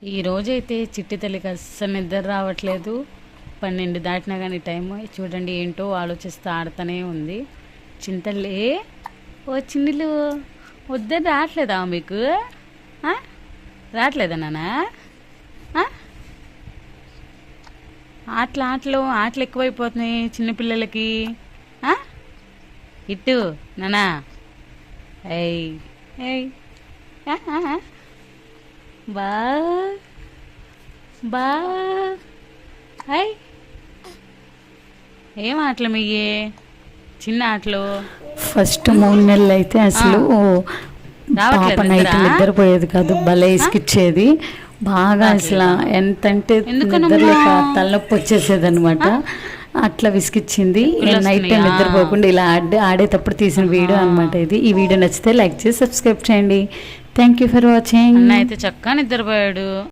ఈ రోజైతే చిట్టి తల్లికి అస్సలు నిద్ర రావట్లేదు. 12 దాటినా కానీ టైం చూడండి ఏంటో ఆలోచిస్తూ ఆడుతూనే ఉంది. చింతల్లి ఓ చిన్నిలు వద్దని రావట్లేదా మీకు? రావట్లేదా నాన్న? ఆటలు ఎక్కువైపోతున్నాయి చిన్నపిల్లలకి. ఇట్టు నానా ఏయ్ ఏయ్ బా బా అయ్ ఏం ఆటలు మీయే? చిన్న ఆటలు. ఫస్ట్ 3 నెలలు అయితే అసలు పాప నైట్ నిద్రపోయేది కాదు, భలే ఇసుకిచ్చేది బాగా. అసలు ఎంతంటే నిద్రలేక తలనొప్పి వచ్చేసేది అనమాట. అట్లా విసిగిచ్చింది. నైట్ టైం నిద్రపోకుండా ఇలా ఆడేటప్పుడు తీసిన వీడియో అనమాట ఇది. ఈ వీడియో నచ్చితే లైక్ చేసి సబ్స్క్రైబ్ చేయండి. Thank you for watching. అయితే చక్కగా నిద్రపోయాడు.